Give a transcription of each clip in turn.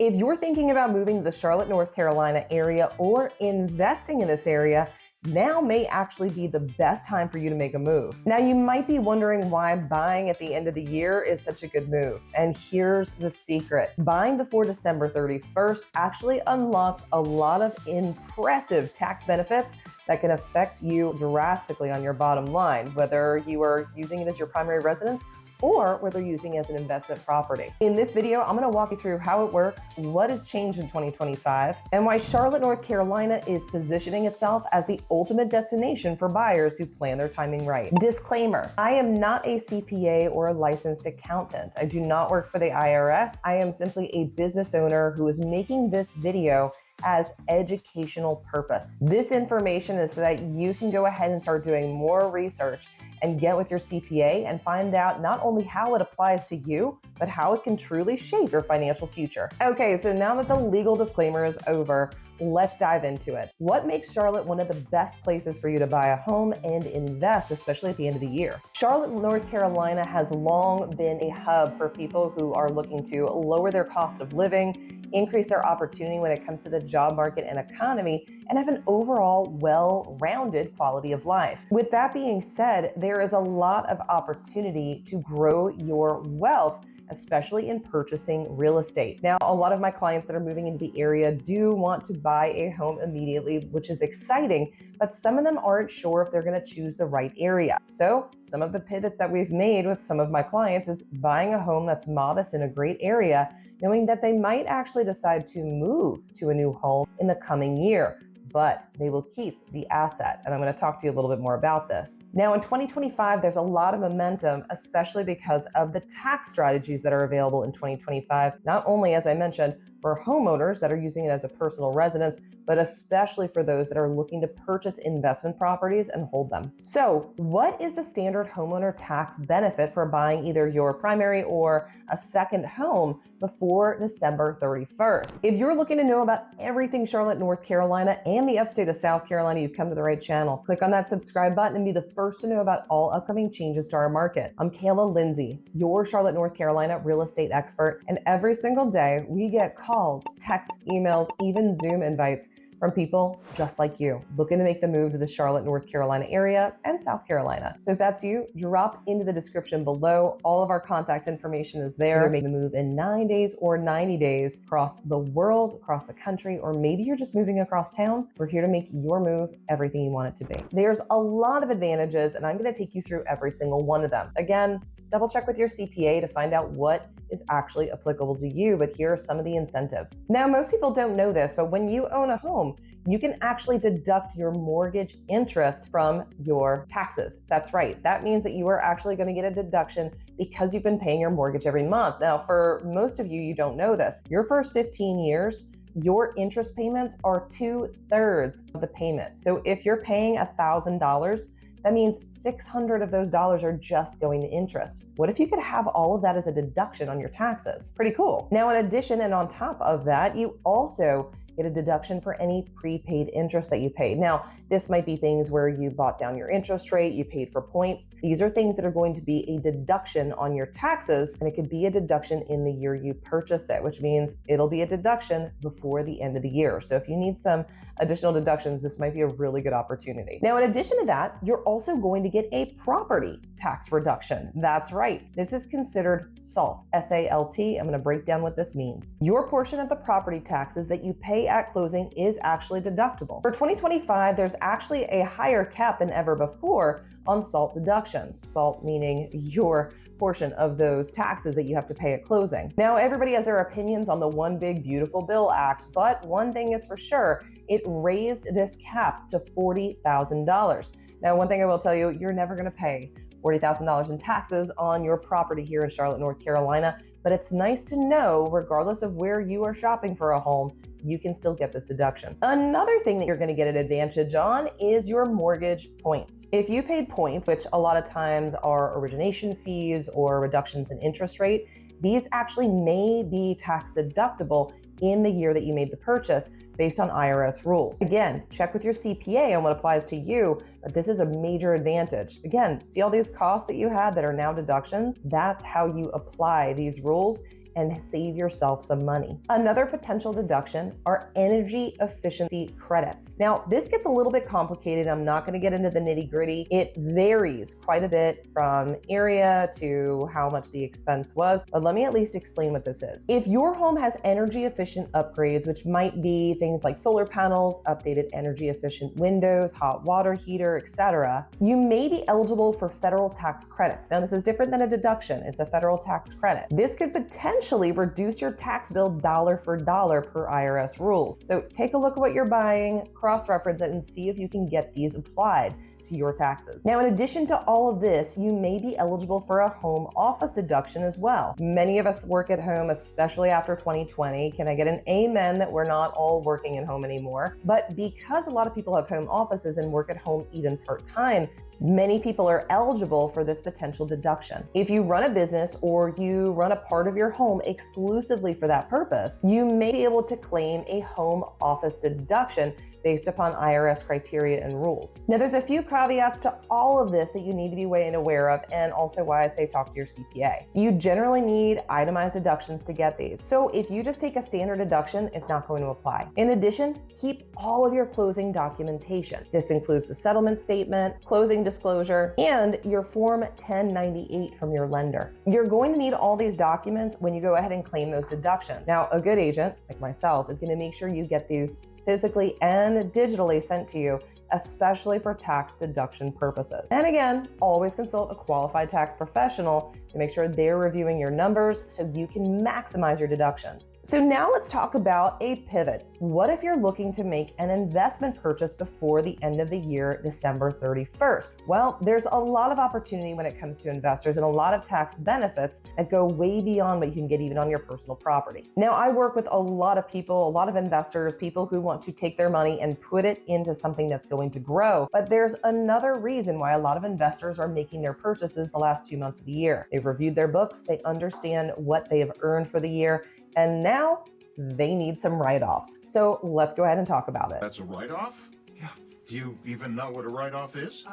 If you're thinking about moving to the Charlotte, North Carolina area or investing in this area, now may actually be the best time for you to make a move. Now, you might be wondering why buying at the end of the year is such a good move. And here's the secret. Buying before December 31st actually unlocks a lot of impressive tax benefits that can affect you drastically on your bottom line, whether you are using it as your primary residence or whether you're using it as an investment property. In this video, I'm gonna walk you through how it works, what has changed in 2025, and why Charlotte, North Carolina is positioning itself as the ultimate destination for buyers who plan their timing right. Disclaimer, I am not a CPA or a licensed accountant. I do not work for the IRS. I am simply a business owner who is making this video as educational purpose. This information is so that you can go ahead and start doing more research and get with your CPA and find out not only how it applies to you, but how it can truly shape your financial future. Okay, so now that the legal disclaimer is over, let's dive into it. What makes Charlotte one of the best places for you to buy a home and invest, especially at the end of the year? Charlotte, North Carolina has long been a hub for people who are looking to lower their cost of living, increase their opportunity when it comes to the job market and economy, and have an overall well-rounded quality of life. With that being said, there is a lot of opportunity to grow your wealth, especially in purchasing real estate. Now, a lot of my clients that are moving into the area do want to buy a home immediately, which is exciting, but some of them aren't sure if they're gonna choose the right area. So some of the pivots that we've made with some of my clients is buying a home that's modest in a great area, knowing that they might actually decide to move to a new home in the coming year, but they will keep the asset. And I'm going to talk to you a little bit more about this. Now, in 2025, there's a lot of momentum, especially because of the tax strategies that are available in 2025, not only, as I mentioned, for homeowners that are using it as a personal residence, but especially for those that are looking to purchase investment properties and hold them. So what is the standard homeowner tax benefit for buying either your primary or a second home before December 31st? If you're looking to know about everything Charlotte, North Carolina, and the upstate of South Carolina, you've come to the right channel. Click on that subscribe button and be the first to know about all upcoming changes to our market. I'm 𝗖𝘀, your Charlotte, North Carolina real estate expert, and every single day we get calls, texts, emails, even Zoom invites from people just like you, looking to make the move to the Charlotte, North Carolina area and South Carolina. So if that's you, drop into the description below. All of our contact information is there. You're making the move in 9 days or 90 days across the world, across the country, or maybe you're just moving across town. We're here to make your move everything you want it to be. There's a lot of advantages, and I'm gonna take you through every single one of them. Again, double check with your CPA to find out what is actually applicable to you, but here are some of the incentives. Now, most people don't know this, but when you own a home, you can actually deduct your mortgage interest from your taxes. That's right. That means that you are actually going to get a deduction because you've been paying your mortgage every month. Now, for most of you, you don't know this. Your first 15 years, your interest payments are 2/3 of the payment. So if you're paying $1,000, that means 600 of those dollars are just going to interest. What if you could have all of that as a deduction on your taxes? Pretty cool. Now, in addition and on top of that, you also get a deduction for any prepaid interest that you paid. Now, this might be things where you bought down your interest rate, you paid for points. These are things that are going to be a deduction on your taxes, and it could be a deduction in the year you purchase it, which means it'll be a deduction before the end of the year. So if you need some additional deductions, this might be a really good opportunity. Now, in addition to that, you're also going to get a property tax reduction. That's right. This is considered SALT, S-A-L-T. I'm going to break down what this means. Your portion of the property taxes that you pay at closing is actually deductible. For 2025, there's actually a higher cap than ever before on SALT deductions. SALT meaning your portion of those taxes that you have to pay at closing. Now, everybody has their opinions on the One Big Beautiful Bill Act, but one thing is for sure, it raised this cap to $40,000. Now, one thing I will tell you, you're never gonna pay $40,000 in taxes on your property here in Charlotte, North Carolina, but it's nice to know, regardless of where you are shopping for a home, you can still get this deduction. Another thing that you're gonna get an advantage on is your mortgage points. If you paid points, which a lot of times are origination fees or reductions in interest rate, these actually may be tax deductible in the year that you made the purchase based on IRS rules. Again, check with your CPA on what applies to you, but this is a major advantage. Again, see all these costs that you had that are now deductions? That's how you apply these rules and save yourself some money. Another potential deduction are energy efficiency credits. Now, this gets a little bit complicated. I'm not going to get into the nitty-gritty. It varies quite a bit from area to how much the expense was, but let me at least explain what this is. If your home has energy efficient upgrades, which might be things like solar panels, updated energy efficient windows, hot water heater, etc., you may be eligible for federal tax credits. Now, this is different than a deduction. It's a federal tax credit. This could potentially reduce your tax bill dollar for dollar per IRS rules. So take a look at what you're buying, cross-reference it, and see if you can get these applied to your taxes. Now, in addition to all of this, you may be eligible for a home office deduction as well. Many of us work at home, especially after 2020. Can I get an amen that we're not all working at home anymore? But because a lot of people have home offices and work at home even part-time, many people are eligible for this potential deduction. If you run a business or you run a part of your home exclusively for that purpose, you may be able to claim a home office deduction based upon IRS criteria and rules. Now, there's a few caveats to all of this that you need to be aware of, and also why I say talk to your CPA. You generally need itemized deductions to get these. So if you just take a standard deduction, it's not going to apply. In addition, keep all of your closing documentation. This includes the settlement statement, closing disclosure, and your Form 1098 from your lender. You're going to need all these documents when you go ahead and claim those deductions. Now, a good agent, like myself, is going to make sure you get these physically and digitally sent to you, especially for tax deduction purposes. And again, always consult a qualified tax professional to make sure they're reviewing your numbers so you can maximize your deductions. So now let's talk about a pivot. What if you're looking to make an investment purchase before the end of the year, December 31st? Well, there's a lot of opportunity when it comes to investors and a lot of tax benefits that go way beyond what you can get even on your personal property. Now, I work with a lot of people, a lot of investors, people who want to take their money and put it into something that's going to grow. But there's another reason why a lot of investors are making their purchases the last 2 months of the year. They've reviewed their books, they understand what they have earned for the year, and now they need some write-offs. So let's go ahead and talk about it. That's a write-off? Yeah. Do you even know what a write-off is?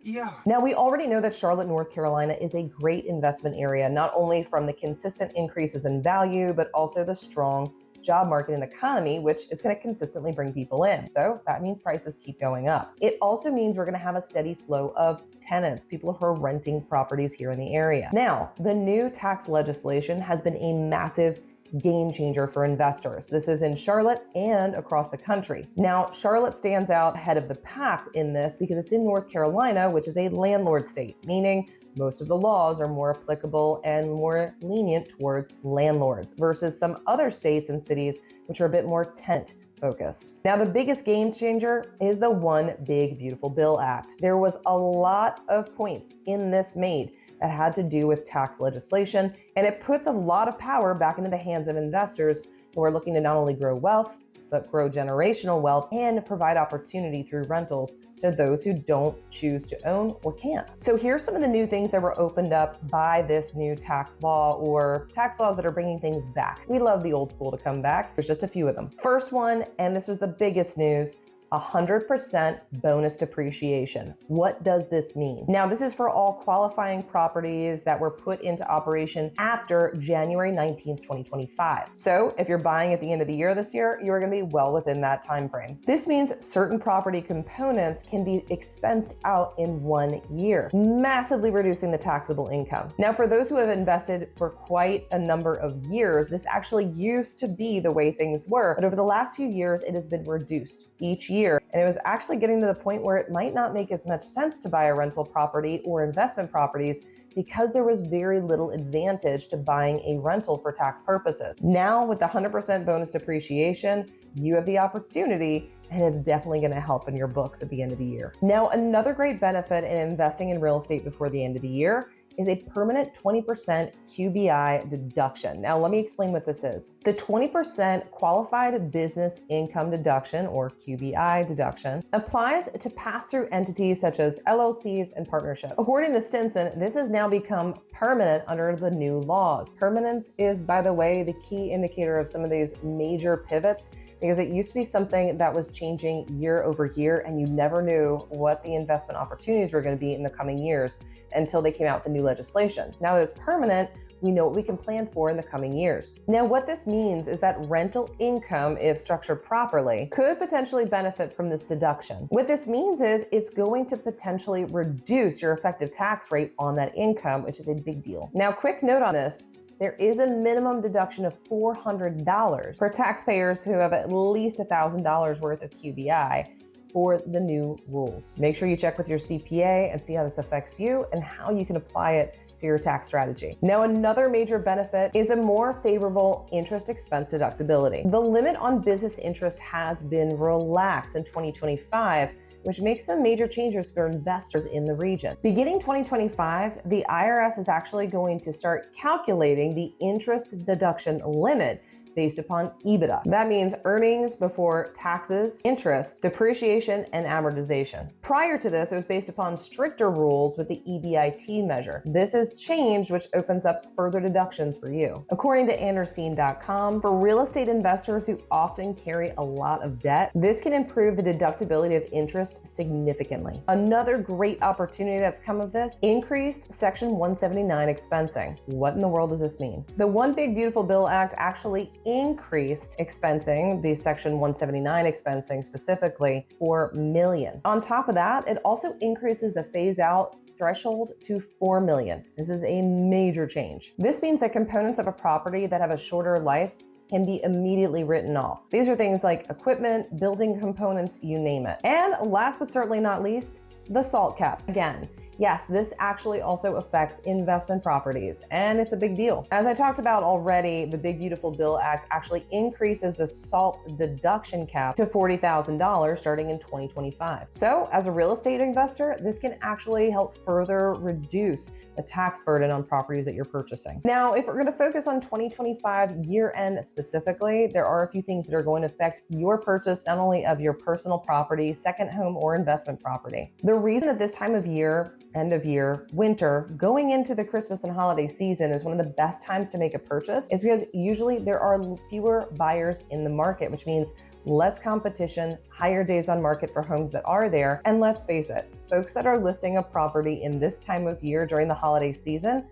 Yeah. Now, we already know that Charlotte, North Carolina is a great investment area, not only from the consistent increases in value, but also the strong job market and economy, which is going to consistently bring people in. So that means prices keep going up. It also means we're going to have a steady flow of tenants, people who are renting properties here in the area. Now, the new tax legislation has been a massive game changer for investors. This is in Charlotte and across the country. Now, Charlotte stands out ahead of the pack in this because it's in North Carolina, which is a landlord state, meaning most of the laws are more applicable and more lenient towards landlords versus some other states and cities which are a bit more tenant focused. Now, the biggest game changer is the One Big Beautiful Bill Act. There was a lot of points in this made that had to do with tax legislation, and it puts a lot of power back into the hands of investors who are looking to not only grow wealth, but grow generational wealth and provide opportunity through rentals to those who don't choose to own or can't. So here's some of the new things that were opened up by this new tax law or tax laws that are bringing things back. We love the old school to come back. There's just a few of them. First one, and this was the biggest news, 100% bonus depreciation. What does this mean? Now, this is for all qualifying properties that were put into operation after January 19th, 2025. So if you're buying at the end of the year this year, you're going to be well within that time frame. This means certain property components can be expensed out in 1 year, massively reducing the taxable income. Now, for those who have invested for quite a number of years, this actually used to be the way things were, but over the last few years, it has been reduced each year. And it was actually getting to the point where it might not make as much sense to buy a rental property or investment properties because there was very little advantage to buying a rental for tax purposes. Now, with the 100% bonus depreciation, you have the opportunity, and it's definitely going to help in your books at the end of the year. Now, another great benefit in investing in real estate before the end of the year is a permanent 20% QBI deduction. Now, let me explain what this is. The 20% qualified business income deduction, or QBI deduction, applies to pass-through entities such as LLCs and partnerships. According to Stinson, this has now become permanent under the new laws. Permanence is, by the way, the key indicator of some of these major pivots, because it used to be something that was changing year over year, and you never knew what the investment opportunities were going to be in the coming years until they came out with the new legislation. Now that it's permanent, we know what we can plan for in the coming years. Now, what this means is that rental income, if structured properly, could potentially benefit from this deduction. What this means is it's going to potentially reduce your effective tax rate on that income, which is a big deal. Now, quick note on this. There is a minimum deduction of $400 for taxpayers who have at least $1,000 worth of QBI for the new rules. Make sure you check with your CPA and see how this affects you and how you can apply it to your tax strategy. Now, another major benefit is a more favorable interest expense deductibility. The limit on business interest has been relaxed in 2025, which makes some major changes for investors in the region. Beginning 2025, the IRS is actually going to start calculating the interest deduction limit based upon EBITDA. That means earnings before taxes, interest, depreciation, and amortization. Prior to this, it was based upon stricter rules with the EBIT measure. This has changed, which opens up further deductions for you. According to 𝗖cie~his𝗁, for real estate investors who often carry a lot of debt, this can improve the deductibility of interest significantly. Another great opportunity that's come of this, increased Section 179 expensing. What in the world does this mean? The One Big Beautiful Bill Act actually increased expensing, the Section 179 expensing specifically, for million. On top of that, it also increases the phase-out threshold to 4 million. This is a major change. This means that components of a property that have a shorter life can be immediately written off. These are things like equipment, building components, you name it. And last but certainly not least, the SALT cap. Again, yes, this actually also affects investment properties, and it's a big deal. As I talked about already, the Big Beautiful Bill Act actually increases the SALT deduction cap to $40,000 starting in 2025. So as a real estate investor, this can actually help further reduce the tax burden on properties that you're purchasing. Now, if we're going to focus on 2025 year end specifically, there are a few things that are going to affect your purchase, not only of your personal property, second home, or investment property. The reason that this time of year, end of year, winter, going into the Christmas and holiday season is one of the best times to make a purchase is because usually there are fewer buyers in the market, which means less competition, higher days on market for homes that are there. And let's face it, folks that are listing a property in this time of year during the holiday season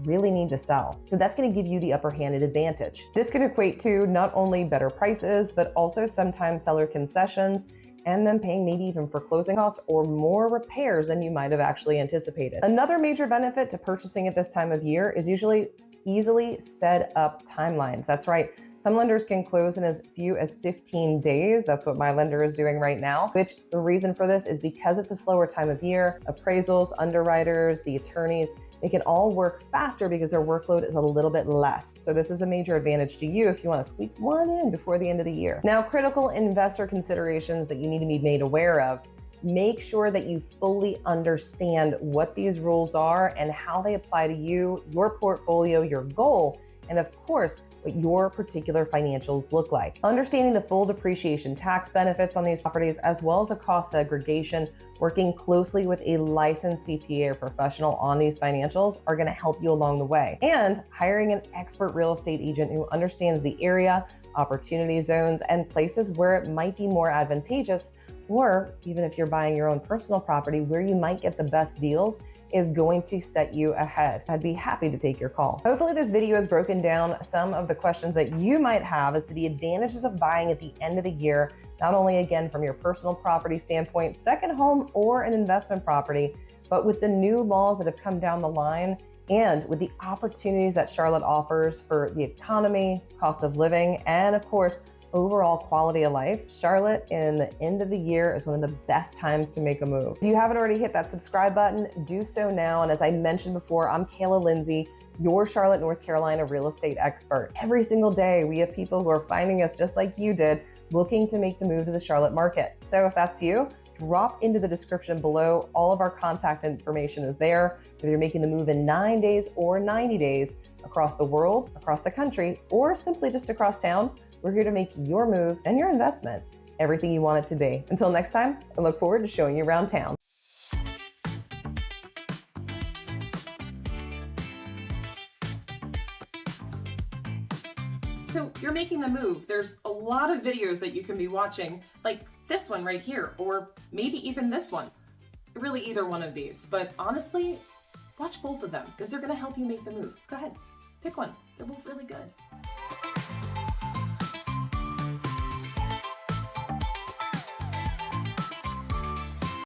really need to sell. So that's going to give you the upper hand and advantage. This could equate to not only better prices, but also sometimes seller concessions, and then paying maybe even for closing costs or more repairs than you might have actually anticipated. Another major benefit to purchasing at this time of year is usually easily sped up timelines. That's right. Some lenders can close in as few as 15 days. That's what my lender is doing right now, which the reason for this is because it's a slower time of year. Appraisals, underwriters, the attorneys, they can all work faster because their workload is a little bit less. So this is a major advantage to you if you want to squeak one in before the end of the year. Now, critical investor considerations that you need to be made aware of. Make sure that you fully understand what these rules are and how they apply to you, your portfolio, your goal, and of course, what your particular financials look like. Understanding the full depreciation tax benefits on these properties, as well as a cost segregation, working closely with a licensed CPA or professional on these financials are going to help you along the way. And hiring an expert real estate agent who understands the area, opportunity zones, and places where it might be more advantageous, or even if you're buying your own personal property, where you might get the best deals, is going to set you ahead. I'd be happy to take your call. Hopefully this video has broken down some of the questions that you might have as to the advantages of buying at the end of the year, not only again from your personal property standpoint, second home, or an investment property, but with the new laws that have come down the line and with the opportunities that Charlotte offers for the economy, cost of living, and of course, overall quality of life. Charlotte in the end of the year is one of the best times to make a move. If you haven't already hit that subscribe button, do so now. And as I mentioned before, I'm 𝗖cie~his𝗁𝘁, your Charlotte, North Carolina real estate expert. Every single day, we have people who are finding us just like you did, looking to make the move to the Charlotte market. So if that's you, drop into the description below. All of our contact information is there. Whether you're making the move in 9 days or 90 days across the world, across the country, or simply just across town, we're here to make your move and your investment everything you want it to be. Until next time, I look forward to showing you around town. So you're making the move. There's a lot of videos that you can be watching, like this one right here, or maybe even this one. Really either one of these, but honestly, watch both of them because they're gonna help you make the move. Go ahead. Pick one. They're both really good.